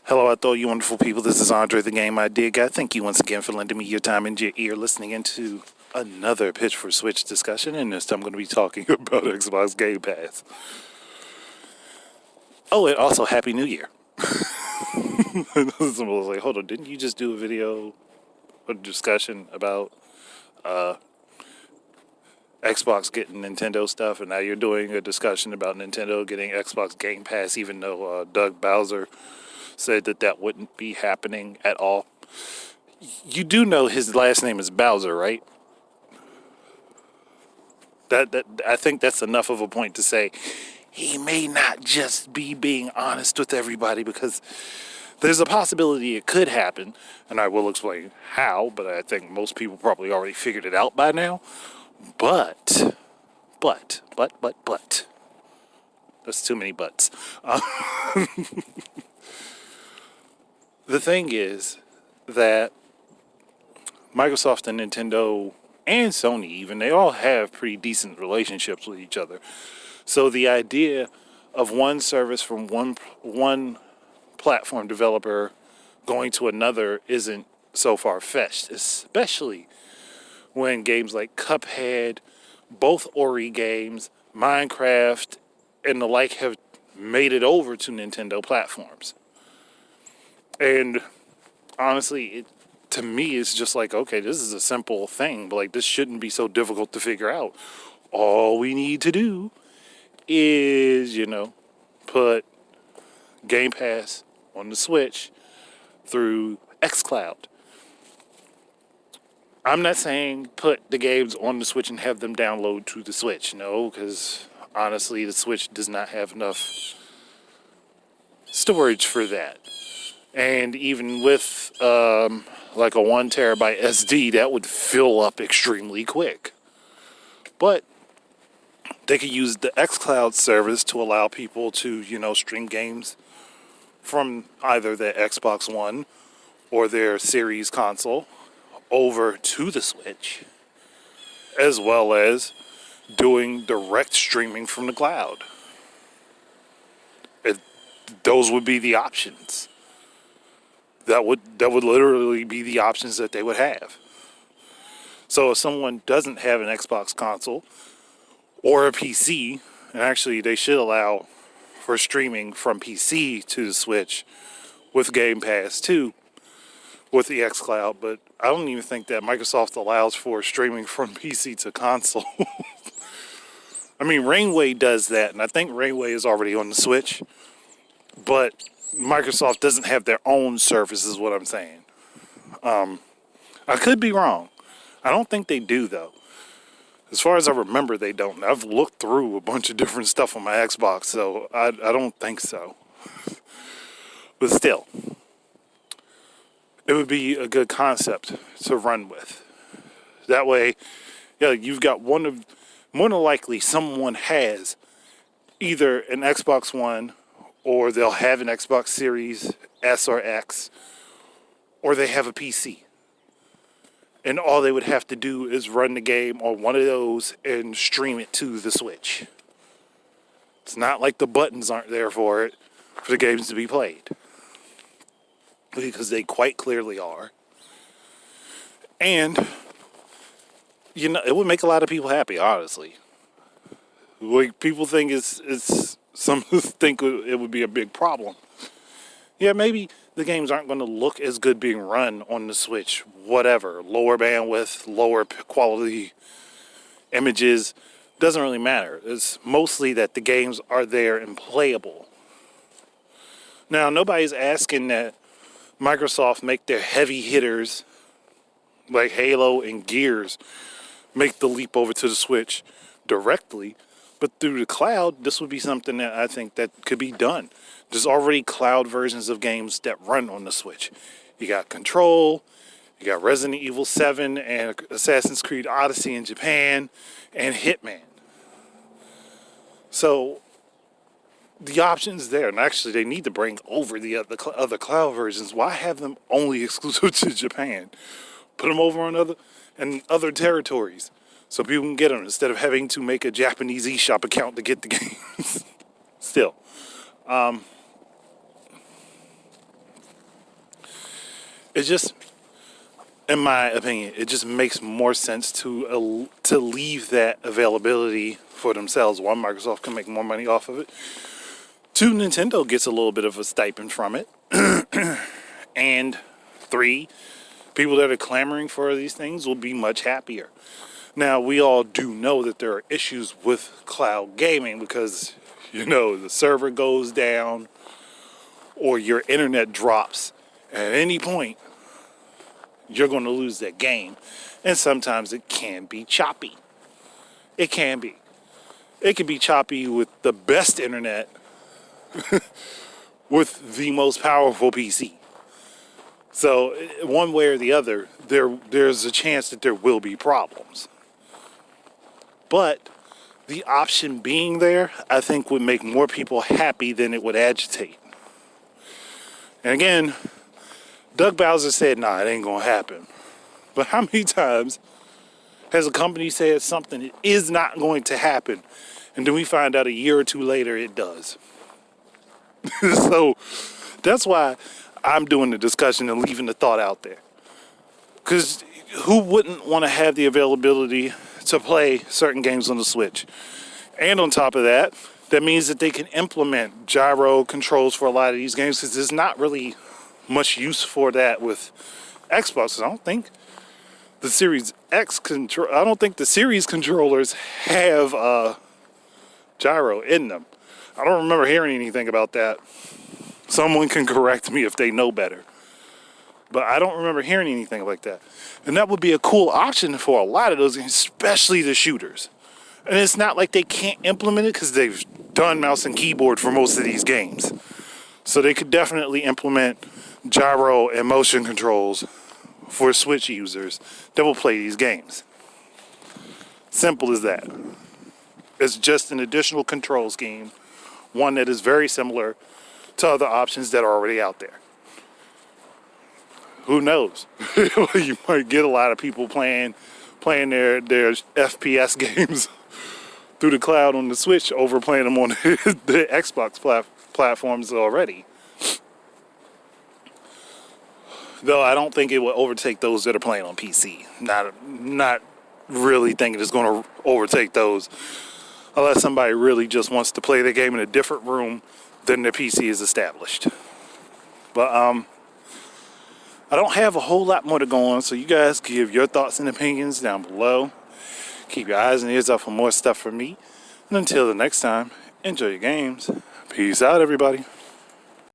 Hello out there, you wonderful people. This is Andre, the Game Idea Guy. Thank you once again for lending me your time and your ear listening into another Pitch for Switch discussion. And this time I'm going to be talking about Xbox Game Pass. Oh, and also Happy New Year. Someone was like, hold on, didn't you just do a video or discussion about Xbox getting Nintendo stuff, and now you're doing a discussion about Nintendo getting Xbox Game Pass, even though Doug Bowser said that wouldn't be happening at all. You do know his last name is Bowser, right? That I think that's enough of a point to say he may not just be being honest with everybody, because there's a possibility it could happen, and I will explain how, but I think most people probably already figured it out by now. But, that's too many buts. The thing is that Microsoft and Nintendo and Sony even, they all have pretty decent relationships with each other. So the idea of one service from one platform developer going to another isn't so far-fetched, especially when games like Cuphead, both Ori games, Minecraft, and the like have made it over to Nintendo platforms. And honestly, to me, it's just like, okay, this is a simple thing, but like, this shouldn't be so difficult to figure out. All we need to do is, put Game Pass on the Switch through xCloud. I'm not saying put the games on the Switch and have them download to the Switch. No, because honestly, the Switch does not have enough storage for that. And even with like a 1 terabyte SD, that would fill up extremely quick. But they could use the xCloud service to allow people to, stream games from either their Xbox One or their Series console over to the Switch, as well as doing direct streaming from the cloud. Those would be the options. That would literally be the options that they would have. So if someone doesn't have an Xbox console or a PC, and actually they should allow for streaming from PC to the Switch with Game Pass too, with the xCloud, but I don't even think that Microsoft allows for streaming from PC to console. I mean, Rainway does that, and I think Rainway is already on the Switch, but Microsoft doesn't have their own service, is what I'm saying. I could be wrong. I don't think they do, though. As far as I remember, they don't. I've looked through a bunch of different stuff on my Xbox, so I don't think so. But still, it would be a good concept to run with. That way, you've got more than likely someone has either an Xbox One, or they'll have an Xbox Series S or X, or they have a PC. And all they would have to do is run the game on one of those and stream it to the Switch. It's not like the buttons aren't there for the games to be played, because they quite clearly are. And, it would make a lot of people happy, honestly. Like, people think some think it would be a big problem. Yeah, maybe the games aren't going to look as good being run on the Switch. Whatever. Lower bandwidth, lower quality images. Doesn't really matter. It's mostly that the games are there and playable. Now, nobody's asking that Microsoft make their heavy hitters like Halo and Gears make the leap over to the Switch directly. But through the cloud, this would be something that I think that could be done. There's already cloud versions of games that run on the Switch. You got Control, you got Resident Evil 7 and Assassin's Creed Odyssey in Japan, and Hitman. So the option's there. And actually, they need to bring over the other cloud versions. Why have them only exclusive to Japan? Put them over on other territories, so people can get them instead of having to make a Japanese eShop account to get the games. Still, it just, in my opinion, it just makes more sense to leave that availability for themselves. One, Microsoft can make more money off of it. Two, Nintendo gets a little bit of a stipend from it. And three, people that are clamoring for these things will be much happier. Now, we all do know that there are issues with cloud gaming because, the server goes down or your internet drops at any point. You're going to lose that game. And sometimes it can be choppy. It can be. It can be choppy with the best internet with the most powerful PC. So one way or the other, there's a chance that there will be problems. But the option being there, I think, would make more people happy than it would agitate. And again, Doug Bowser said, nah, it ain't going to happen. But how many times has a company said something is not going to happen, and then we find out a year or two later it does? So that's why I'm doing the discussion and leaving the thought out there. Because who wouldn't want to have the availability to play certain games on the Switch? And on top of that, that means that they can implement gyro controls for a lot of these games, because there's not really much use for that with Xbox. I don't think the Series X I don't think the Series controllers have gyro in them. I don't remember hearing anything about that. Someone can correct me if they know better. But I don't remember hearing anything like that. And that would be a cool option for a lot of those games, especially the shooters. And it's not like they can't implement it, because they've done mouse and keyboard for most of these games. So they could definitely implement gyro and motion controls for Switch users that will play these games. Simple as that. It's just an additional control scheme, one that is very similar to other options that are already out there. Who knows? You might get a lot of people playing their FPS games through the cloud on the Switch over playing them on the Xbox platforms already. Though I don't think it will overtake those that are playing on PC. Not really thinking it's going to overtake those, unless somebody really just wants to play the game in a different room than their PC is established. But I don't have a whole lot more to go on, so you guys give your thoughts and opinions down below. Keep your eyes and ears out for more stuff from me. And until the next time, enjoy your games. Peace out, everybody.